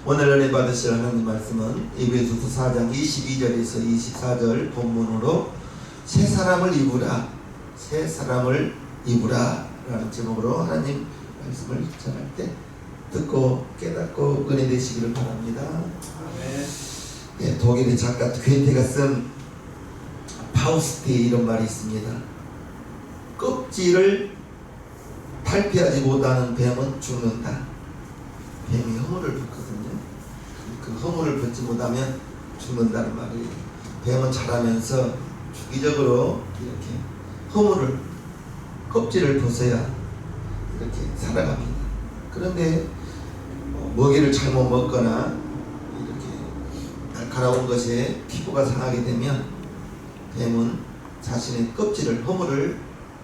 오늘 은혜 받으실 하나님 말씀은 에베소서 4장 22절에서 24절 본문으로 새 사람을 입으라, 새 사람을 입으라 라는 제목으로 하나님 말씀을 전할 때 듣고 깨닫고 은혜 되시기를 바랍니다. 아멘. 네, 독일의 작가 괴테가 쓴 파우스트의 이런 말이 있습니다. 껍질을 탈피하지 못하는 뱀은 죽는다. 뱀이 허물을 벗거든요. 그 허물을 벗지 못하면 죽는다는 말이에요. 뱀은 자라면서 주기적으로 이렇게 허물을, 껍질을 벗어야 이렇게 살아갑니다. 그런데 먹이를 잘못 먹거나 이렇게 날카로운 것에 피부가 상하게 되면 뱀은 자신의 껍질을, 허물을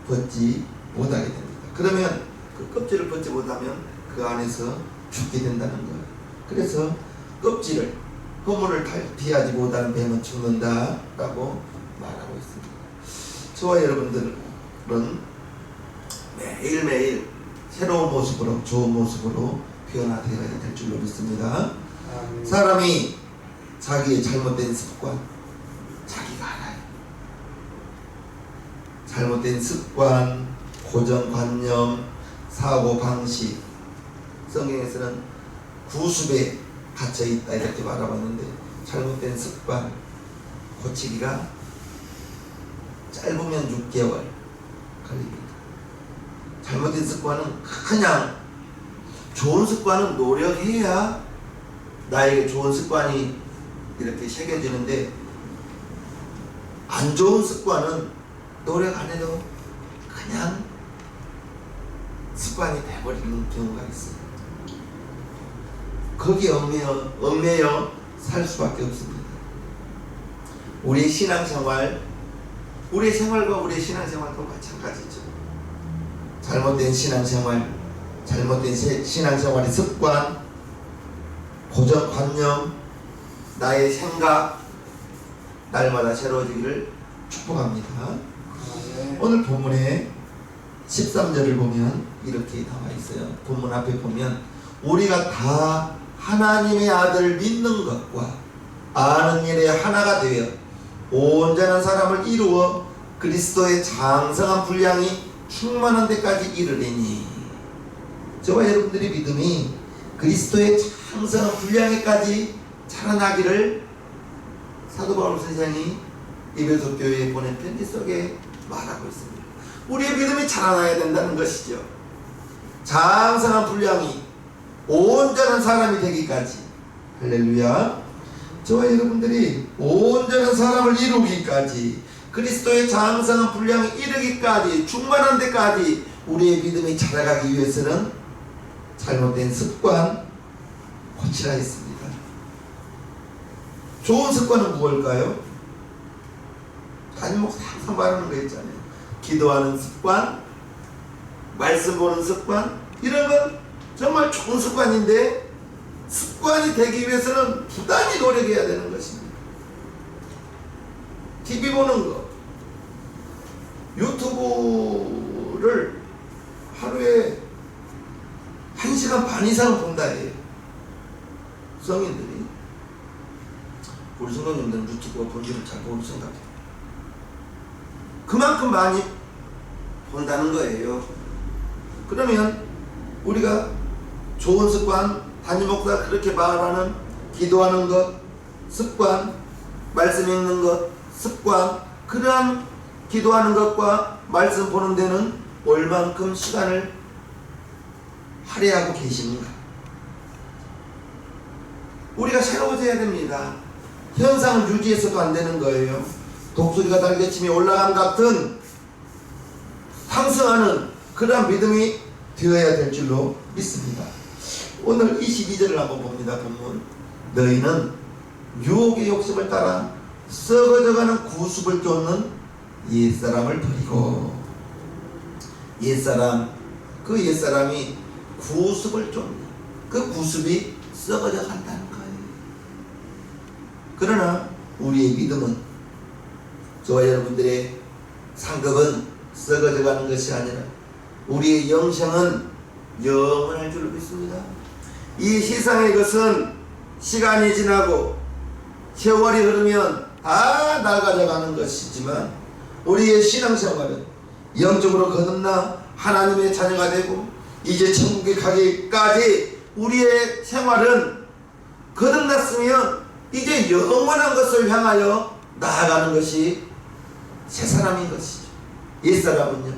벗지 못하게 됩니다. 그러면 그 껍질을 벗지 못하면 그 안에서 죽게 된다는 거예요. 그래서 껍질을, 허물을 탈피하지 못하는 뱀은 죽는다라고 말하고 있습니다. 저와 여러분들은 매일매일 새로운 모습으로, 좋은 모습으로 변화되어야 될 줄로 믿습니다. 사람이 자기의 잘못된 습관, 자기가 알아요. 잘못된 습관, 고정관념, 사고방식, 성경에서는 구습에 갇혀있다 이렇게 말하고 잘못된 습관 고치기가 짧으면 6개월 걸립니다. 잘못된 습관은 그냥, 좋은 습관은 노력해야 나에게 좋은 습관이 이렇게 새겨지는데, 안 좋은 습관은 노력 안 해도 그냥 습관이 돼버리는 경우가 있어요. 거기에 얽매여 살 수밖에 없습니다. 우리의 신앙생활, 우리의 생활과 우리의 신앙생활도 마찬가지죠. 잘못된 신앙생활, 잘못된 신앙생활의 습관, 고정관념, 나의 생각, 날마다 새로워지기를 축복합니다. 오늘 본문에 13절을 보면 이렇게 나와 있어요. 본문 앞에 보면 우리가 다 하나님의 아들을 믿는 것과 아는 일에 하나가 되어 온전한 사람을 이루어 그리스도의 장성한 분량이 충만한 데까지 이르리니, 저와 여러분들의 믿음이 그리스도의 장성한 분량에까지 자라나기를 사도 바울 선생이 에베소 교회에 보낸 편지 속에 말하고 있습니다. 우리의 믿음이 자라나야 된다는 것이죠. 장성한 분량이 온전한 사람이 되기까지, 할렐루야. 저와 여러분들이 온전한 사람을 이루기까지, 그리스도의 장성한 분량이 이르기까지, 충만한 데까지 우리의 믿음이 자라가기 위해서는 잘못된 습관 고치라 했습니다. 좋은 습관은 무엇일까요? 아니 항상 말하는 거 있잖아요. 기도하는 습관, 말씀 보는 습관, 이런 건 정말 좋은 습관인데, 습관이 되기 위해서는 부단히 노력해야 되는 것입니다. TV 보는 거, 유튜브를 하루에 1시간 반 이상 본다 해요. 성인들이. 우리 성도님들은 유튜브가 본지를 잘 모르는 생각해요. 그만큼 많이 본다는 거예요. 그러면 우리가 좋은 습관, 담임 목사가 그렇게 말하는 기도하는 것, 습관, 말씀 읽는 것, 습관, 그러한 기도하는 것과 말씀 보는 데는 얼만큼 시간을 할애하고 계십니까? 우리가 새로워져야 됩니다. 현상을 유지해서도 안 되는 거예요. 독수리가 달개침이 올라감 같은 상승하는 그러한 믿음이 되어야 될 줄로 믿습니다. 오늘 22절을 한번 봅니다. 본문. 너희는 유혹의 욕심을 따라 썩어져가는 구습을 쫓는 옛사람을 버리고, 옛사람, 그 옛사람이 구습을 쫓는, 그 구습이 썩어져 간다는 거예요. 그러나 우리의 믿음은, 저와 여러분들의 상급은 썩어져 가는 것이 아니라 우리의 영생은 영원할 줄로 믿습니다. 이 세상의 것은 시간이 지나고 세월이 흐르면 다 낡아져가는 것이지만 우리의 신앙생활은 영적으로 거듭나 하나님의 자녀가 되고 이제 천국에 가기까지 우리의 생활은 거듭났으면 이제 영원한 것을 향하여 나아가는 것이 새 사람인 것이죠. 옛사람은요,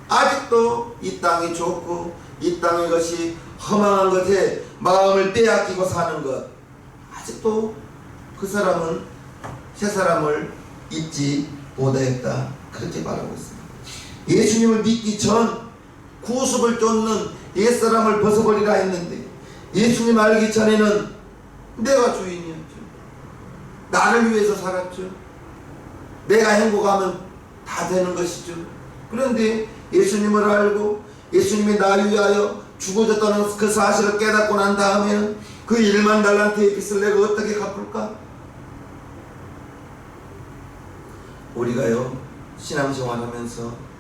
아직도 이 땅이 좋고 이 땅의 것이 허망한 것에 마음을 빼앗기고 사는 것, 아직도 그 사람은 새 사람을 잊지 못하였다, 그렇게 말하고 있습니다. 예수님을 믿기 전 구습을 쫓는 옛사람을 벗어버리라 했는데, 예수님 알기 전에는 내가 주인이었죠. 나를 위해서 살았죠. 내가 행복하면 다 되는 것이죠. 그런데 예수님을 알고 예수님이 나를 위하여 죽어졌다는 그 사실을 깨닫고 난 다음에는 그 1만 달란트의 빚을 내가 어떻게 갚을까? 우리가요, 신앙생활하면서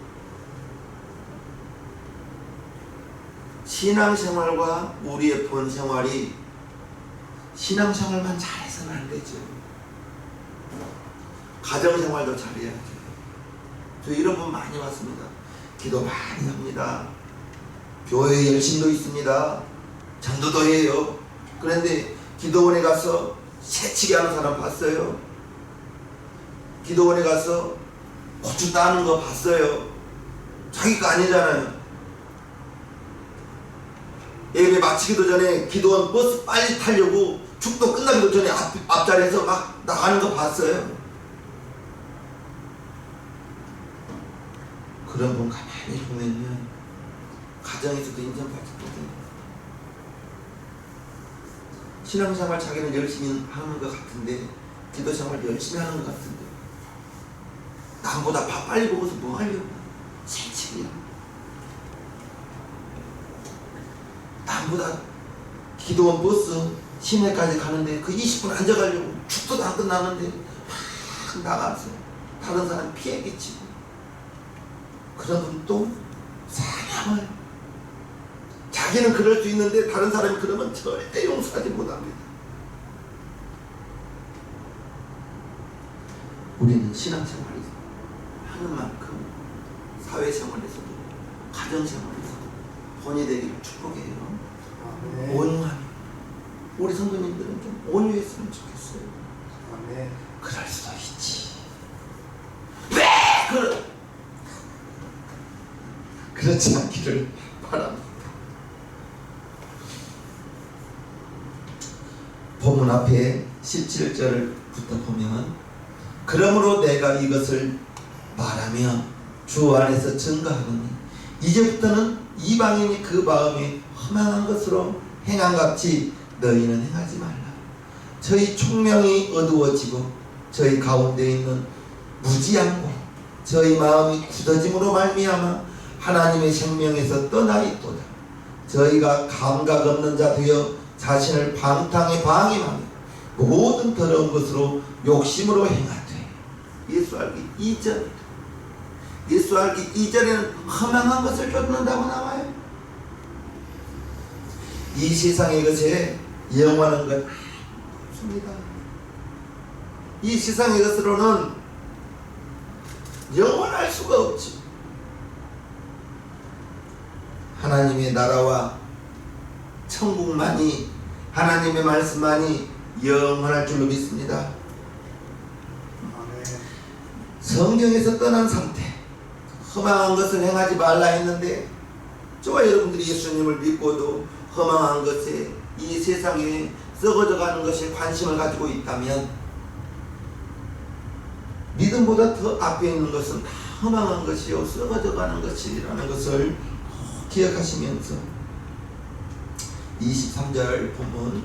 신앙생활과 우리의 본생활이 신앙생활만 잘해서는 안 되죠. 가정생활도 잘해야죠. 저 이런 분 많이 왔습니다. 기도 많이 합니다. 교회에 열심도 있습니다. 전도도 해요. 그런데 기도원에 가서 새치기 하는 사람 봤어요. 기도원에 가서 고추 따는 거 봤어요. 자기 거 아니잖아요. 예배 마치기도 전에 기도원 버스 빨리 타려고 축도 끝나기도 전에 앞자리에서 막 나가는 거 봤어요. 그런 분 가만히 보면요, 가정에서도 인정받거든요. 신앙생활 자기는 열심히 하는 것 같은데, 기도생활 열심히 하는 것 같은데, 남보다 밥 빨리 먹어서 뭐 하려고? 새치기야. 남보다 기도원 버스 시내까지 가는데 그 20분 앉아가려고 축도도 안 끝나는데 막 나가서 다른 사람 피해 끼치고, 그런 분 또 사랑을, 자기는 그럴 수 있는데 다른 사람이 그러면 절대 용서하지 못합니다. 우리는 신앙생활에서 하는 만큼 사회생활에서도 가정생활에서도 본이 되기를 축복해요. 온유함. 우리 성도님들은 좀 온유했으면 좋겠어요. 그럴 수도 있지. 왜 그렇지 않기를 바랍니다. 본문 앞에 17절부터 보면, 그러므로 내가 이것을 말하며 주 안에서 증거하노니 이제부터는 이방인이 그 마음에 허망한 것으로 행함같이 너희는 행하지 말라. 저희 총명이 어두워지고 저희 가운데 있는 무지한 공, 저희 마음이 굳어짐으로 말미암아 하나님의 생명에서 떠나 있도다. 저희가 감각 없는 자 되어 자신을 방탕에 방임하며 모든 더러운 것으로 욕심으로 행하되. 예수 알기 이전, 예수 알기 이전에는 허망한 것을 쫓는다고 나와요. 이 세상의 것에 영원한 것 없습니다. 이 세상의 것으로는 영원할 수가 없지. 하나님의 나라와 천국만이, 하나님의 말씀만이 영원할 줄로 믿습니다. 성경에서 떠난 상태, 허망한 것을 행하지 말라 했는데, 저와 여러분들이 예수님을 믿고도 허망한 것에, 이 세상에 썩어져가는 것에 관심을 가지고 있다면, 믿음보다 더 앞에 있는 것은 다 허망한 것이요 썩어져가는 것이라는 것을 기억하시면서 23절 본문,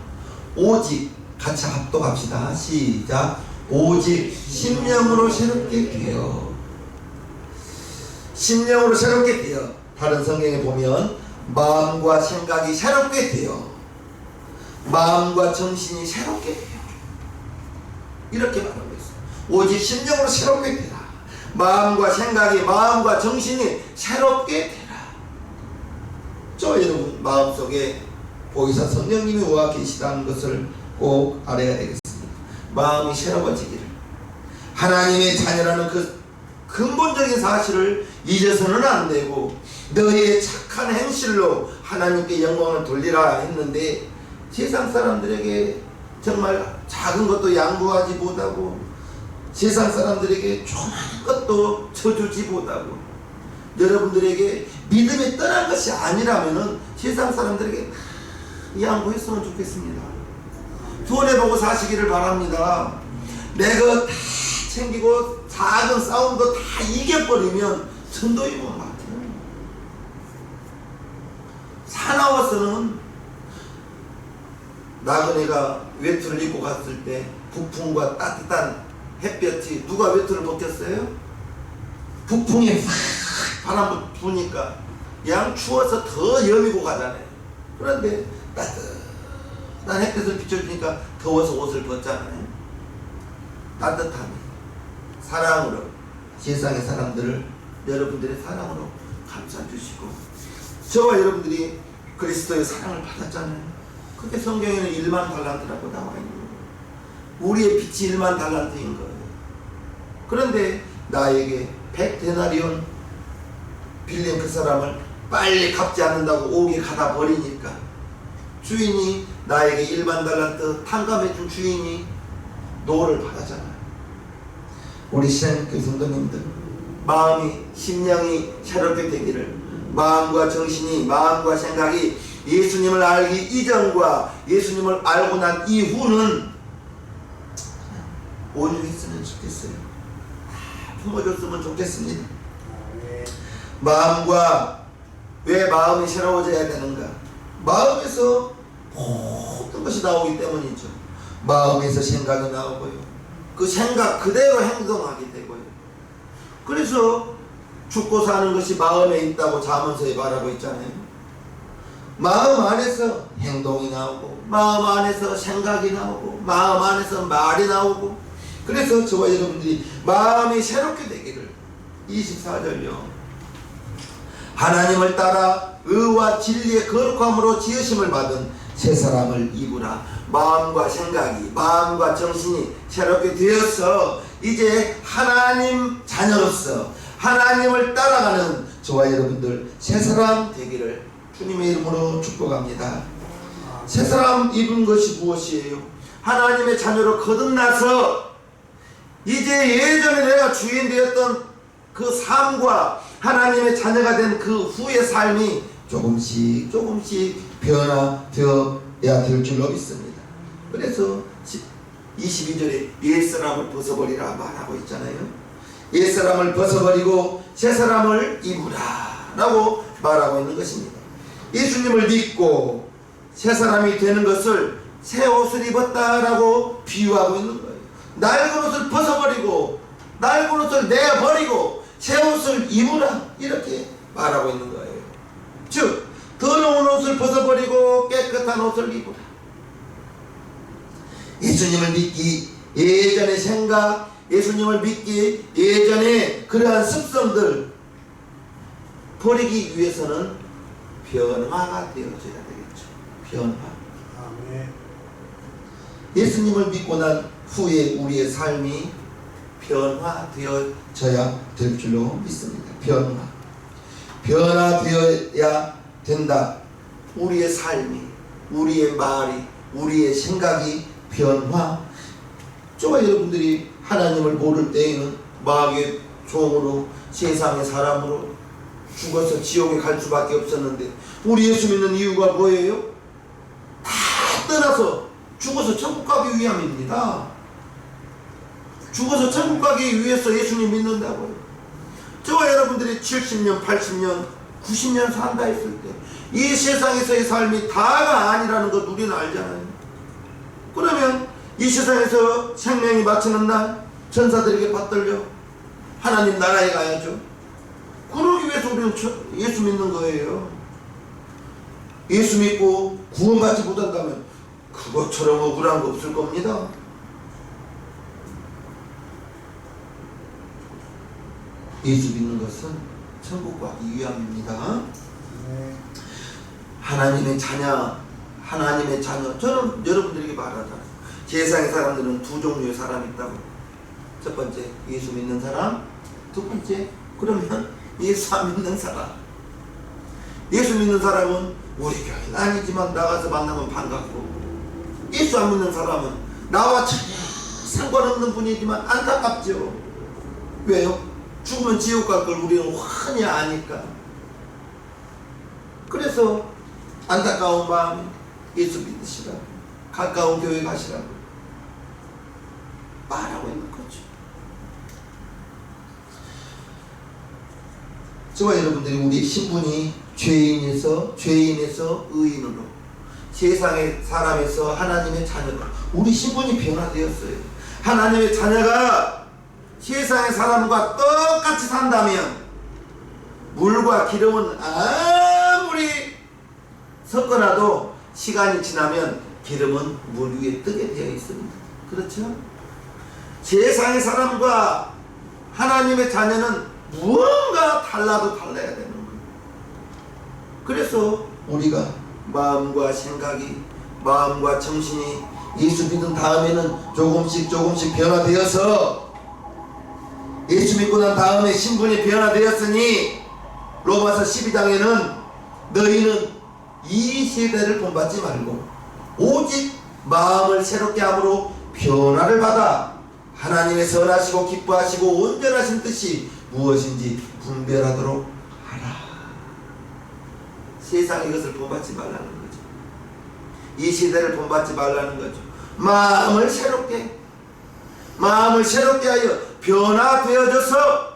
오직, 같이 합독합시다. 시작. 오직 심령으로 새롭게 되어, 심령으로 새롭게 되어. 다른 성경에 보면 마음과 생각이 새롭게 되어, 마음과 정신이 새롭게 되어, 이렇게 말하고 있어요. 오직 심령으로 새롭게 되라. 마음과 생각이, 마음과 정신이 새롭게 되라. 저 여러분 마음속에 보이사 성령님이 와 계시다는 것을 꼭 알아야 되겠습니다. 마음이 새로워지기를, 하나님의 자녀라는 그 근본적인 사실을 잊어서는 안 되고 너희의 착한 행실로 하나님께 영광을 돌리라 했는데, 세상 사람들에게 정말 작은 것도 양보하지 못하고 세상 사람들에게 조그마한 것도 쳐주지 못하고, 여러분들에게 믿음이 떠난 것이 아니라면은 세상 사람들에게 양보했으면 좋겠습니다. 손해보고 사시기를 바랍니다. 내 것 다 챙기고 작은 싸움도 다 이겨버리면 천도인 것 같아요. 사나워서는 나그네가 외투를 입고 갔을 때 북풍과 따뜻한 햇볕이, 누가 외투를 벗겼어요? 북풍이 확 바람 부니까 양 추워서 더 여미고 가잖아요. 그런데 따뜻한 햇볕을 비춰주니까 더워서 옷을 벗잖아요. 따뜻함이, 사랑으로 세상의 사람들을 여러분들의 사랑으로 감싸주시고, 저와 여러분들이 그리스도의 사랑을 받았잖아요. 그게 성경에는 1만 달란트라고 나와 있는 거예요. 우리의 빛이 1만 달란트인 거예요. 그런데 나에게 100데나리온 빌린 그 사람을 빨리 갚지 않는다고 옥에 가다 버리니까, 주인이 나에게 1만 달란트 탕감해준 주인이 노를 받았잖아요. 우리 신앙교회 성도님들, 마음이, 심령이 새롭게 되기를, 마음과 정신이, 마음과 생각이 예수님을 알기 이전과 예수님을 알고 난 이후는 온유했으면 좋겠어요. 품어줬으면 좋겠습니다. 마음과, 왜 마음이 새로워져야 되는가? 마음에서 모든 것이 나오기 때문이죠. 마음에서 생각이 나오고요, 그 생각 그대로 행동하게 되고요. 그래서 죽고 사는 것이 마음에 있다고 잠언서에 말하고 있잖아요. 마음 안에서 행동이 나오고, 마음 안에서 생각이 나오고, 마음 안에서 말이 나오고, 그래서 저와 여러분들이 마음이 새롭게 되기를. 24절요. 하나님을 따라 의와 진리의 거룩함으로 지으심을 받은 새 사람을 입으라. 마음과 생각이, 마음과 정신이 새롭게 되어서 이제 하나님 자녀로서 하나님을 따라가는 저와 여러분들 새 사람 되기를 주님의 이름으로 축복합니다. 새 사람 입은 것이 무엇이에요? 하나님의 자녀로 거듭나서 이제 예전에 내가 주인 되었던 그 삶과 하나님의 자녀가 된 그 후의 삶이 조금씩 변화되어야 될 줄로 믿습니다. 그래서 22절에 옛사람을 벗어버리라 말하고 있잖아요. 옛사람을 벗어버리고 새사람을 입으라 라고 말하고 있는 것입니다. 예수님을 믿고 새사람이 되는 것을 새 옷을 입었다라고 비유하고 있는 거예요. 낡은 옷을 벗어버리고 낡은 옷을 내버리고 새 옷을 입으라, 이렇게 말하고 있는 거예요. 즉 더러운 옷을 벗어버리고 깨끗한 옷을 입으라. 예수님을 믿기 예전의 생각, 예수님을 믿기 예전의 그러한 습성들 버리기 위해서는 변화가 되어져야 되겠죠. 변화. 아멘. 예수님을 믿고 난 후에 우리의 삶이 변화되어져야 될 줄로 믿습니다. 변화되어야 된다. 우리의 삶이, 우리의 말이, 우리의 생각이 변화. 저와 여러분들이 하나님을 모를 때에는 마귀의 종으로, 세상의 사람으로 죽어서 지옥에 갈 수밖에 없었는데, 우리 예수 믿는 이유가 뭐예요? 다 떠나서 죽어서 천국 가기 위함입니다. 죽어서 천국 가기 위해서 예수님 믿는다고요. 저와 여러분들이 70년, 80년, 90년 산다 했을 때 이 세상에서의 삶이 다가 아니라는 것 우리는 알잖아요. 그러면 이 세상에서 생명이 마치는 날 천사들에게 받들려 하나님 나라에 가야죠. 그러기 위해서 우리는 예수 믿는 거예요. 예수 믿고 구원받지 못한다면 그것처럼 억울한 거 없을 겁니다. 예수 믿는 것은 천국 가기 위함입니다. 하나님의 자녀, 하나님의 자녀. 저는 여러분들에게 말하자. 세상의 사람들은 두 종류의 사람이 있다고. 첫 번째, 예수 믿는 사람. 두 번째, 그러면 예수 안 믿는 사람. 예수 믿는 사람은 우리 교회는 아니지만 나가서 만나면 반갑고, 예수 안 믿는 사람은 나와 전혀 상관없는 분이지만 안타깝죠. 왜요? 죽으면 지옥 갈 걸 우리는 훤히 아니까. 그래서 안타까운 마음에 예수 믿으시라고, 가까운 교회 가시라고 말하고 있는 거죠. 저와 여러분들이 우리 신분이 죄인에서 의인으로, 세상의 사람에서 하나님의 자녀로 우리 신분이 변화되었어요. 하나님의 자녀가 세상의 사람과 똑같이 산다면 물과 기름은 아무리 섞어놔도 시간이 지나면 기름은 물 위에 뜨게 되어 있습니다. 그렇죠? 세상의 사람과 하나님의 자녀는 무언가 달라도 달라야 되는 거예요. 그래서 우리가 마음과 생각이, 마음과 정신이 예수 믿은 다음에는 조금씩 변화되어서, 예수 믿고 난 다음에 신분이 변화되었으니 로마서 12장에는 너희는 이 세대를 본받지 말고 오직 마음을 새롭게 함으로 변화를 받아 하나님의 선하시고 기뻐하시고 온전하신 뜻이 무엇인지 분별하도록 하라. 세상에 이것을 본받지 말라는 거죠. 이 시대를 본받지 말라는 거죠. 마음을 새롭게 하여 변화되어져서,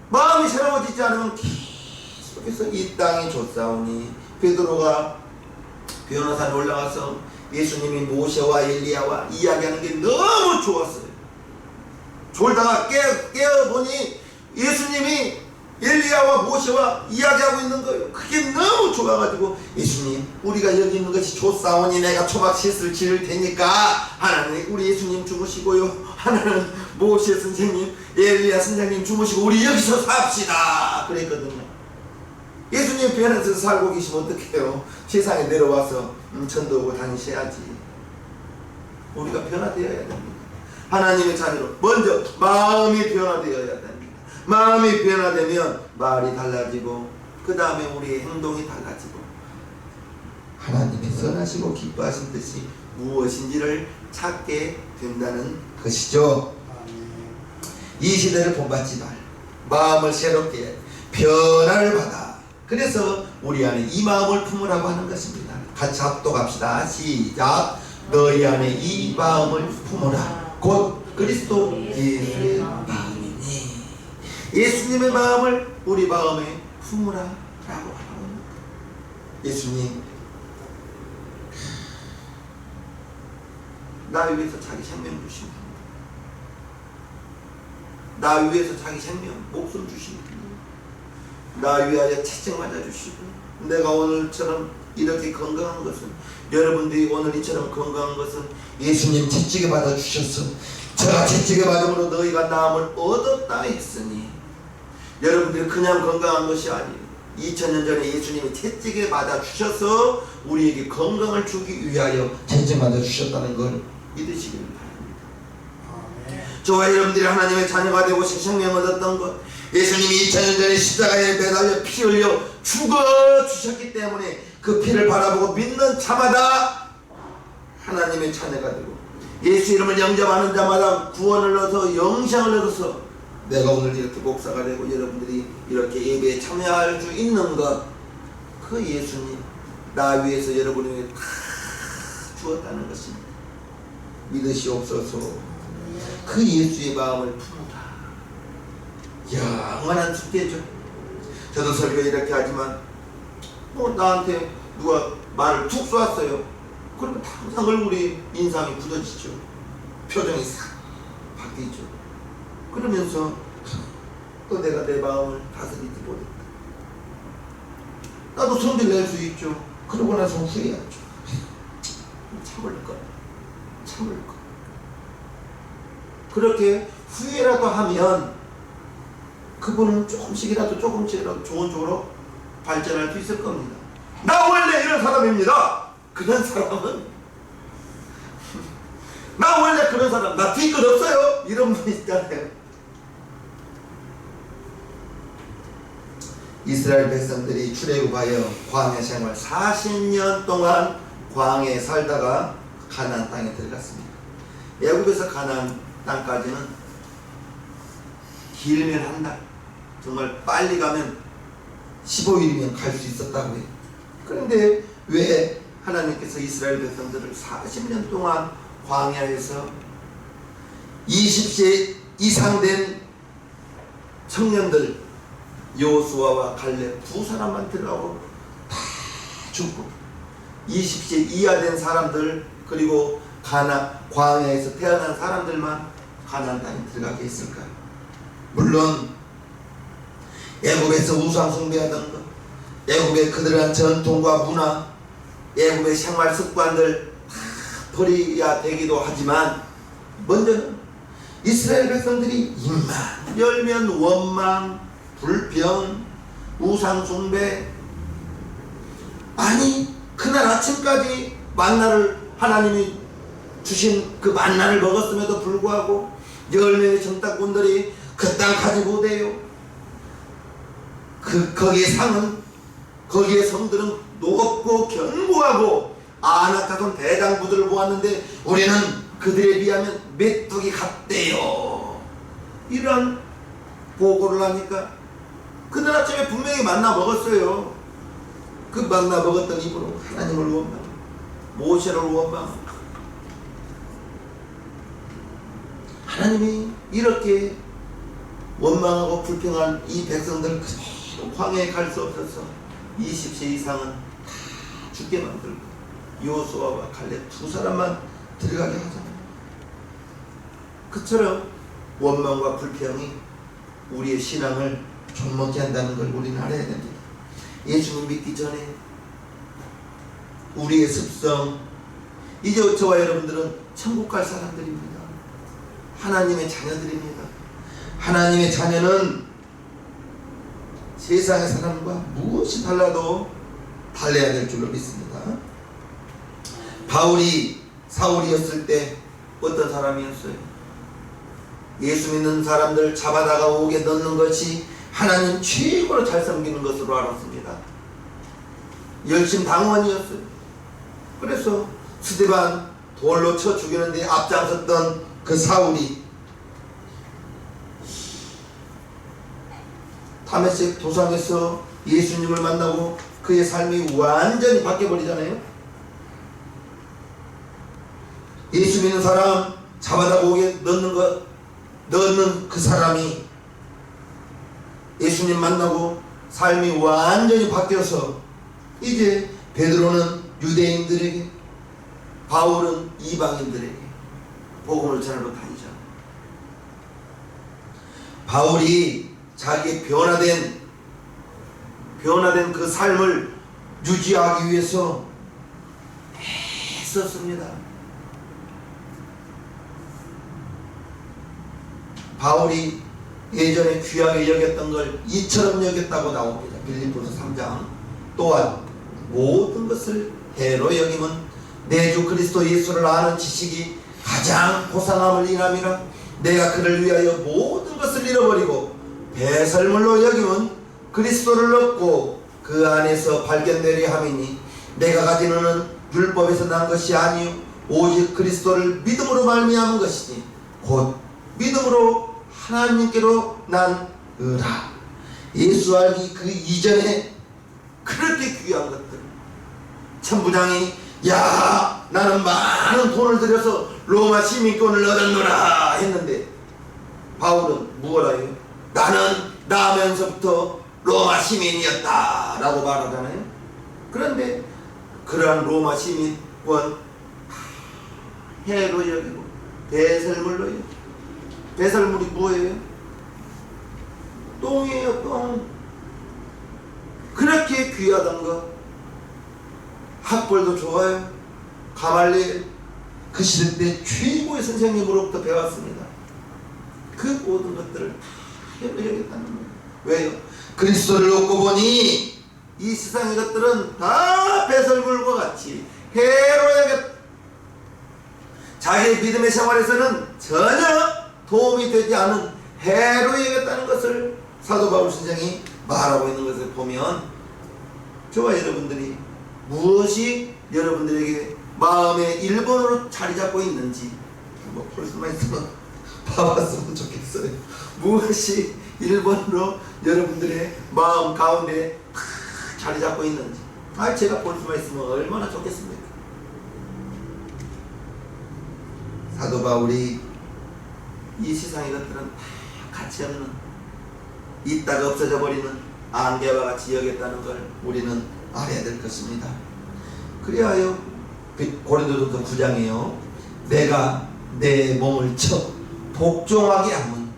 마음이 새로워지지 않으면 계속해서 이 땅이 좁사오니, 베드로가 변호사에 올라가서 예수님이 모세와 엘리야와 이야기하는 게 너무 좋았어요. 졸다가 깨어보니 예수님이 엘리야와 모세와 이야기하고 있는 거예요. 그게 너무 좋아가지고, 예수님, 우리가 여기 있는 것이 좋사오니 내가 초막실을 지을 테니까 하나는 우리 예수님 주무시고요, 하나는 모세 선생님, 엘리야 선생님 주무시고 우리 여기서 삽시다 그랬거든요. 예수님 변해서 살고 계시면 어떡해요? 세상에 내려와서 전도하고 다니셔야지. 우리가 변화되어야 됩니다. 하나님의 자녀로 먼저 마음이 변화되어야 됩니다. 마음이 변화되면 말이 달라지고, 그 다음에 우리의 행동이 달라지고, 하나님의 선하시고 기뻐하신 뜻이 무엇인지를 찾게 된다는 것이죠. 이 시대를 본받지 말, 마음을 새롭게 변화를 받아. 그래서 우리 안에 이 마음을 품으라고 하는 것입니다. 같이 합독합시다. 시작. 너희 안에 이 마음을 품으라. 곧 그리스도 예수의 마음이니. 예수님의 마음을 우리 마음에 품으라 라고 하는 예수님, 나 위해서 자기 생명 주십니다. 나 위해서 자기 생명, 목숨 주십니다. 나 위하여 채찍 맞아주시고, 내가 오늘처럼 이렇게 건강한 것은, 여러분들이 오늘 이처럼 건강한 것은 예수님 채찍에 맞아주셔서, 제가 채찍에 맞음으로 너희가 나음을 얻었다 했으니, 여러분들이 그냥 건강한 것이 아니에요. 2000년 전에 예수님이 채찍에 맞아주셔서 우리에게 건강을 주기 위하여 채찍 맞아주셨다는 걸 믿으시길 바랍니다. 저와 여러분들이 하나님의 자녀가 되고 새 생명을 얻었던 것, 예수님이 2000년 전에 십자가에 매달려 피 흘려 죽어주셨기 때문에 그 피를 바라보고 믿는 자마다 하나님의 자녀가 되고, 예수 이름을 영접하는 자마다 구원을 얻어서 영생을 얻어서 내가 오늘 이렇게 목사가 되고 여러분들이 이렇게 예배에 참여할 수 있는 것, 그 예수님 나 위해서 여러분에게 다 주었다는 것입니다. 믿으시옵소서. 그 예수의 마음을 품으라. 영원한 숙제죠. 저도 설교 이렇게 하지만 나한테 누가 말을 툭 쏘았어요. 그러면 항상 얼굴이 인상이 굳어지죠. 표정이 싹 바뀌죠. 그러면서 또 내가 내 마음을 다스리지 못했다. 나도 성질 낼 수 있죠. 그러고 나서 후회하죠. 참을 것. 그렇게 후회라도 하면 그분은 조금씩이라도 좋은 쪽으로 발전할 수 있을 겁니다. 나 원래 이런 사람입니다. 그런 사람은 나 원래 그런 사람, 나 뒤끝 없어요. 이런 분 있잖아요. 이스라엘 백성들이 출애굽하여 광야 생활 40년 동안 광야에 살다가 가나안 땅에 들어갔습니다. 애굽에서 가나안 땅까지는 길면 한 달, 정말 빨리 가면 15일이면 갈 수 있었다고 해요. 그런데 왜 하나님께서 이스라엘 백성들을 40년 동안 광야에서 20세 이상 된 청년들 여호수아와 갈렙 두 사람만 들어가고 다 죽고 20세 이하 된 사람들 그리고 광야에서 태어난 사람들만 가나안 땅에 들어가게 했을까? 물론 애굽에서 우상 숭배하던 것, 애굽의 그들한 전통과 문화, 애굽의 생활 습관들 다 버려야 되기도 하지만 먼저는 이스라엘 백성들이 입만 열면 원망, 불평, 우상 숭배, 아니 그날 아침까지 만나를 하나님이 주신 그 만나를 먹었음에도 불구하고 열매의 정탐꾼들이 그 땅 가지 못해요. 거기에 상은 거기에 성들은 노겁고 견고하고 아낙자손 대장부들을 보았는데 우리는 그들에 비하면 메뚜기 같대요. 이런 보고를 하니까 그날 아침에 분명히 만나 먹었어요. 그 만나 먹었던 입으로 하나님을 원망, 모세를 원망. 하나님이 이렇게 원망하고 불평한 이 백성들 그대로 광야에 갈 수 없어서 20세 이상은 다 죽게 만들고 여호수아와 갈렙 두 사람만 들어가게 하잖아요. 그처럼 원망과 불평이 우리의 신앙을 존먹게 한다는 걸 우리는 알아야 됩니다. 예수님 믿기 전에 우리의 습성, 이제 저와 여러분들은 천국 갈 사람들입니다. 하나님의 자녀들입니다. 하나님의 자녀는 세상의 사람과 무엇이 달라도 달라야 될 줄로 믿습니다. 바울이 사울이었을 때 어떤 사람이었어요? 예수 믿는 사람들 잡아다가 옥에 넣는 것이 하나님 최고로 잘 섬기는 것으로 알았습니다. 열심 당원이었어요. 그래서 스데반 돌로 쳐 죽이는데 앞장섰던 그 사울이 다메섹 도상에서 예수님을 만나고 그의 삶이 완전히 바뀌어버리잖아요. 예수 믿는 사람 잡아다가 옥에 넣는 그 사람이 예수님 만나고 삶이 완전히 바뀌어서 이제 베드로는 유대인들에게, 바울은 이방인들에게 복음을 전하러 다니잖아요. 바울이 자기의 변화된 그 삶을 유지하기 위해서 애썼습니다. 바울이 예전에 귀하게 여겼던 걸 이처럼 여겼다고 나옵니다. 빌립보서 3장. 또한 모든 것을 해로 여김은 내 주 그리스도 예수를 아는 지식이 가장 고상함을 인함이라. 내가 그를 위하여 모든 것을 잃어버리고 배설물로 여김은 그리스도를 얻고 그 안에서 발견되려 함이니 내가 가지는 은 율법에서 난 것이 아니요 오직 그리스도를 믿음으로 말미암은 것이니 곧 믿음으로 하나님께로 난 의라. 예수 알기 그 이전에 그렇게 귀한 것들, 천부장이 야 나는 많은 돈을 들여서 로마 시민권을 얻었노라 했는데 바울은 무엇라 해요? 나는 나면서부터 로마 시민이었다 라고 말하잖아요. 그런데 그러한 로마 시민권 해로 여기고 배설물로 여기고, 배설물이 뭐예요? 똥이에요. 똥. 그렇게 귀하던 거. 학벌도 좋아요. 가말리엘 그 시대 때 최고의 선생님으로부터 배웠습니다. 그 모든 것들을 다 해버리겠다는 거예요. 왜요? 그리스도를 얻고 보니 이 세상의 것들은 다 배설물과 같이 해로에게 자기의 믿음의 생활에서는 전혀 도움이 되지 않은 해로에겠다는 것을 사도 바울 선생이 말하고 있는 것을 보면, 저와 여러분들이 무엇이 여러분들에게 마음의 1번으로 자리 잡고 있는지 벌써만 있으면 봐봤으면 좋겠어요. 무엇이 1번으로 여러분들의 마음 가운데 자리 잡고 있는지 제가 볼 수만 있으면 얼마나 좋겠습니까? 사도 바울이 이 세상의 것들은 다 가치 없는, 있다가 없어져 버리는 안개와 같이 여겼다는 걸 우리는 알아야 될 것입니다. 그리하여 고린도전서 9장이요, 내가 내 몸을 쳐 복종하게 하면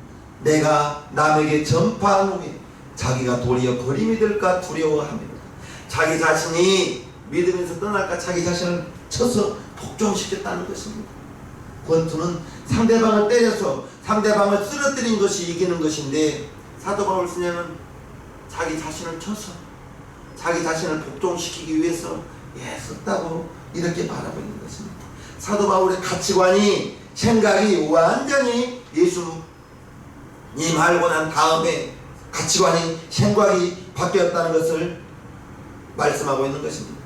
내가 남에게 전파한 후에 자기가 도리어 거림이 될까 두려워합니다. 자기 자신이 믿으면서 떠날까 자기 자신을 쳐서 복종시켰다는 것입니다. 권투는 상대방을 때려서 상대방을 쓰러뜨린 것이 이기는 것인데, 사도 바울 스님은 자기 자신을 쳐서 자기 자신을 복종시키기 위해서 썼다고 이렇게 말하고 있는 것입니다. 사도 바울의 가치관이, 생각이 완전히 예수님 알고 난 다음에 가치관이, 생각이 바뀌었다는 것을 말씀하고 있는 것입니다.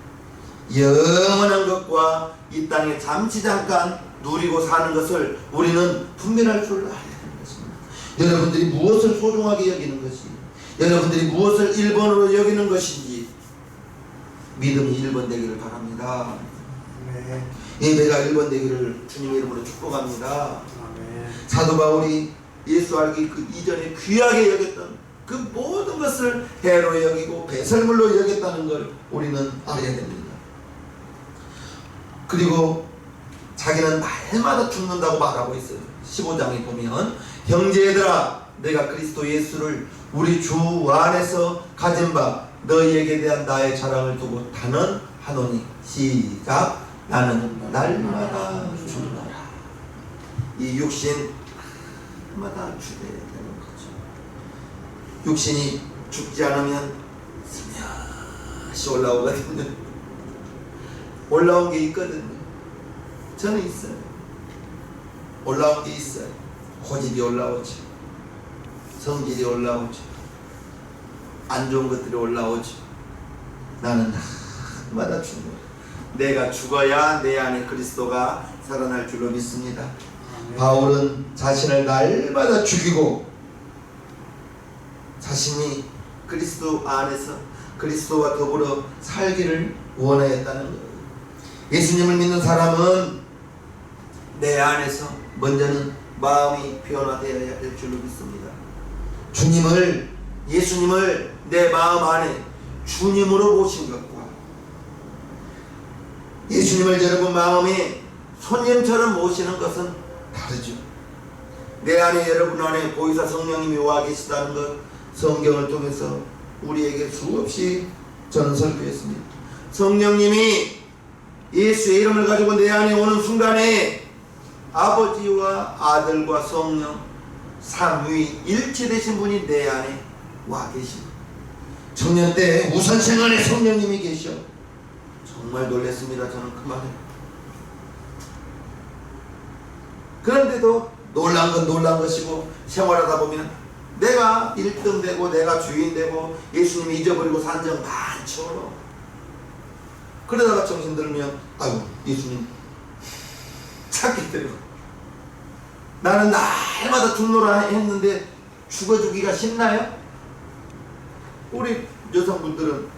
영원한 것과 이 땅에 잠시 잠깐 누리고 사는 것을 우리는 분별할 줄 알아야 되는 것입니다. 여러분들이 무엇을 소중하게 여기는 것이, 여러분들이 무엇을 1번으로 여기는 것인지 믿음이 1번 되기를 바랍니다. 아멘. 예배가 1번 되기를 주님의 이름으로 축복합니다. 아멘. 사도 바울이 예수 알기 그 이전에 귀하게 여겼던 그 모든 것을 해로 여기고 배설물로 여겼다는 걸 우리는 알아야 됩니다. 그리고 자기는 날마다 죽는다고 말하고 있어요. 15장에 보면, 형제들아 내가 그리스도 예수를 우리 주 안에서 가진 바 너희에게 대한 나의 자랑을 두고 단언하노니, 시작, 나는 날마다 죽노라. 이 육신 날마다 죽어야 되는 거죠. 육신이 죽지 않으면 스며시 올라오거든요. 올라온 게 있거든요. 저는 있어요. 올라온 게 있어요. 고집이 올라오죠. 성질이 올라오죠. 안 좋은 것들이 올라오죠. 나는 날마다 죽는, 내가 죽어야 내 안에 그리스도가 살아날 줄로 믿습니다. 아멘. 바울은 자신을 날마다 죽이고 자신이 그리스도 안에서 그리스도와 더불어 살기를 원하였다는 거예요. 예수님을 믿는 사람은 내 안에서 먼저는 마음이 변화되어야 될 줄로 믿습니다. 예수님을 내 마음 안에 주님으로 모신 것과 예수님을 여러분 마음에 손님처럼 모시는 것은 다르죠. 내 안에, 여러분 안에 보이사 성령님이 와 계시다는 것, 성경을 통해서 우리에게 수없이 저는 설교했습니다. 성령님이 예수의 이름을 가지고 내 안에 오는 순간에 아버지와 아들과 성령 삼위 일체되신 분이 내 안에 와 계십니다. 청년 때 우선생 안에 성령님이 계셔. 정말 놀랐습니다. 저는 그 말에. 그런데도 놀란 건 놀란 것이고, 생활하다 보면 내가 1등 되고 내가 주인 되고 예수님이 잊어버리고 산 적 많죠. 그러다가 정신 들면 아유 예수님 찾게 되고, 나는 날마다 죽노라 했는데 죽어주기가 쉽나요? 우리 여성분들은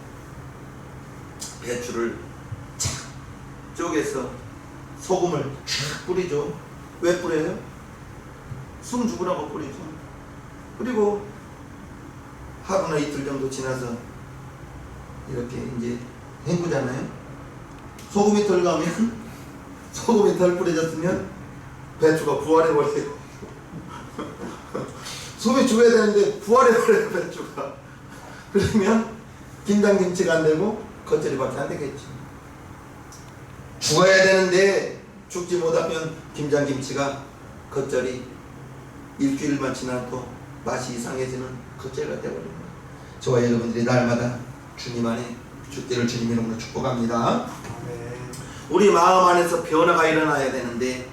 배추를 착 쪼개서 소금을 쫙 뿌리죠. 왜 뿌려요? 숨 죽으라고 뿌리죠. 그리고 하루나 이틀 정도 지나서 이렇게 이제 헹구잖아요. 소금이 덜 가면, 소금이 덜 뿌려졌으면 배추가 부활해버려요. 숨이 죽어야 되는데 부활해버려요, 배추가. 그러면 김장김치가 안 되고 겉절이밖에 안 되겠죠. 죽어야 되는데 죽지 못하면 김장김치가 겉절이 일주일만 지나도 맛이 이상해지는 겉절이가 되어버립니다. 저와 여러분들이 날마다 주님 안에 주때를 주님 이름으로 축복합니다. 아멘. 우리 마음 안에서 변화가 일어나야 되는데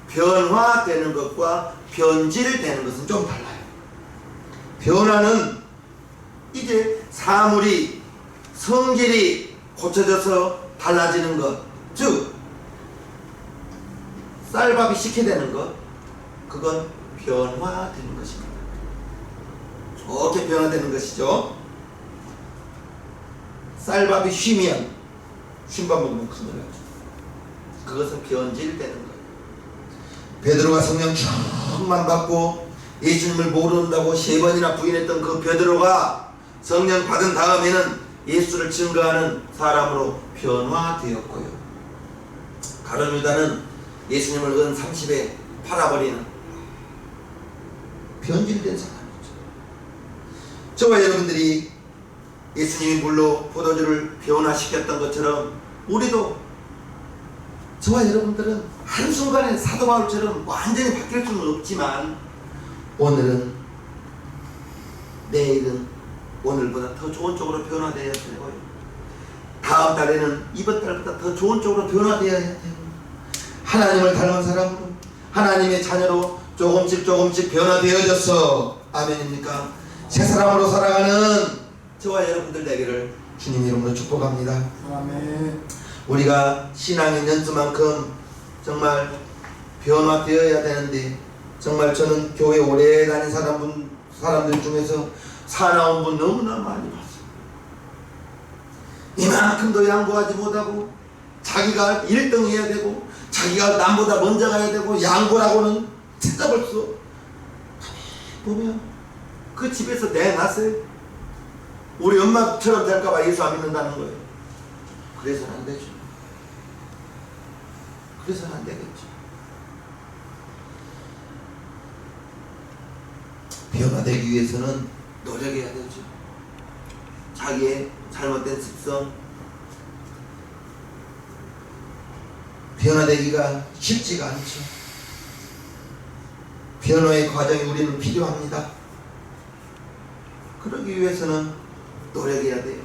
변화되는 것과 변질되는 것은 좀 달라요. 변화는 이제 사물이 성질이 고쳐져서 달라지는 것, 즉 쌀밥이 식혀되는 것, 그건 변화되는 것입니다. 좋게 변화되는 것이죠. 쌀밥이 쉬면 쉰밥 먹으면 큰일 나죠. 그것은 변질되는 거예요. 베드로가 성령 충만 받고 예수님을 모른다고 3번이나 부인했던 그 베드로가 성령 받은 다음에는 예수를 증거하는 사람으로 변화되었고요. 가룟 유다는 예수님을 은 30에 팔아버리는 변질된 사람이죠. 저와 여러분들이 예수님이 물로 포도주를 변화시켰던 것처럼 우리도, 저와 여러분들은 한순간에 사도 바울처럼 완전히 바뀔 수는 없지만 오늘은, 내일은 오늘보다 더 좋은 쪽으로 변화되어야 되고요. 다음 달에는 이번 달보다 더 좋은 쪽으로 변화되어야 돼요. 하나님을 닮은 사람으로, 하나님의 자녀로 조금씩 변화되어져서, 아멘입니까? 새 사람으로 살아가는 저와 여러분들 되기를 주님 이름으로 축복합니다. 아멘. 우리가 신앙의 연수만큼 정말 변화되어야 되는데, 정말 저는 교회 오래 다닌 사람들 중에서 사나운 분 너무나 많이 봤어요. 이만큼도 양보하지 못하고 자기가 1등 해야 되고 자기가 남보다 먼저 가야 되고 양보라고는 진짜 벌써 보면 그 집에서 내놨어요. 우리 엄마처럼 될까봐 예수 안 믿는다는 거예요. 그래서는 안 되죠. 그래서는 안 되겠죠. 변화되기 위해서는 노력해야 되죠. 자기의 잘못된 습성, 변화되기가 쉽지가 않죠. 변화의 과정이 우리는 필요합니다. 그러기 위해서는 노력해야 돼요.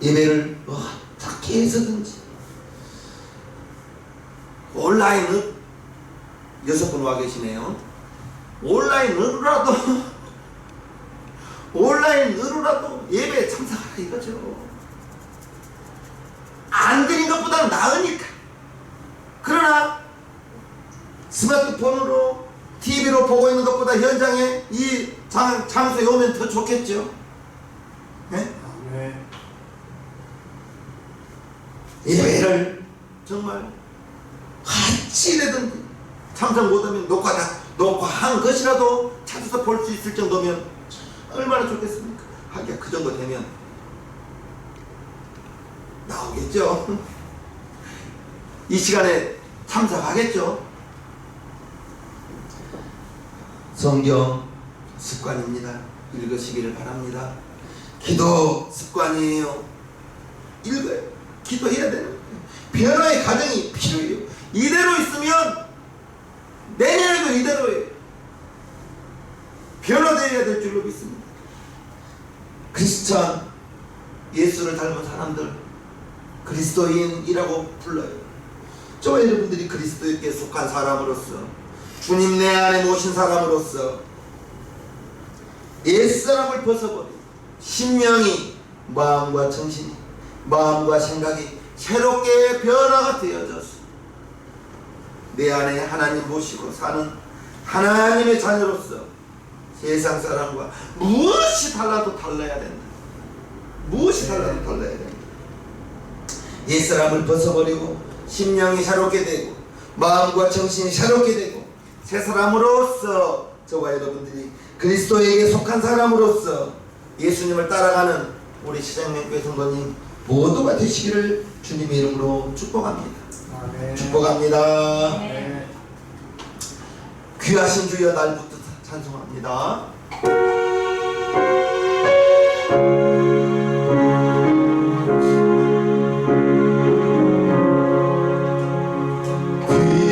예배를 어떻게 해서든지 온라인은 6분 와 계시네요. 온라인으로라도 예배에 참석하라 이거죠. 안 드린 것보다는 나으니까. 그러나 스마트폰으로 TV로 보고 있는 것보다 현장에 이 장소에 오면 더 좋겠죠. 네? 아멘. 예배를 정말 같이라든지 참석 못하면 녹화한 것이라도 찾아서 볼 수 있을 정도면 얼마나 좋겠습니까? 하기야 그 정도 되면 나오겠죠. 이 시간에 참석하겠죠. 성경 습관입니다. 읽으시기를 바랍니다. 기도 습관이에요. 읽어요. 기도해야 되는 거예요. 변화의 과정이 필요해요. 이대로 있으면 내년에도 이대로예요. 변화되어야 될 줄로 믿습니다. 크리스찬, 예수를 닮은 사람들, 그리스도인이라고 불러요. 저와 여러분들이 그리스도께 속한 사람으로서, 주님 내 안에 모신 사람으로서 옛사람을 벗어버리고 심령이, 마음과 정신이, 마음과 생각이 새롭게 변화가 되어져서 내 안에 하나님 모시고 사는 하나님의 자녀로서 세상 사람과 무엇이 달라도 달라야 된다. 무엇이 달라도 달라야 된다. 옛사람을 벗어버리고 심령이 새롭게 되고 마음과 정신이 새롭게 되고 새 사람으로서 저와 여러분들이 그리스도에게 속한 사람으로서 예수님을 따라가는 우리 시장님교회 성도님 모두가 되시기를 주님의 이름으로 축복합니다. 아멘. 축복합니다. 아멘. 귀하신 주여 날부터 찬송합니다. 귀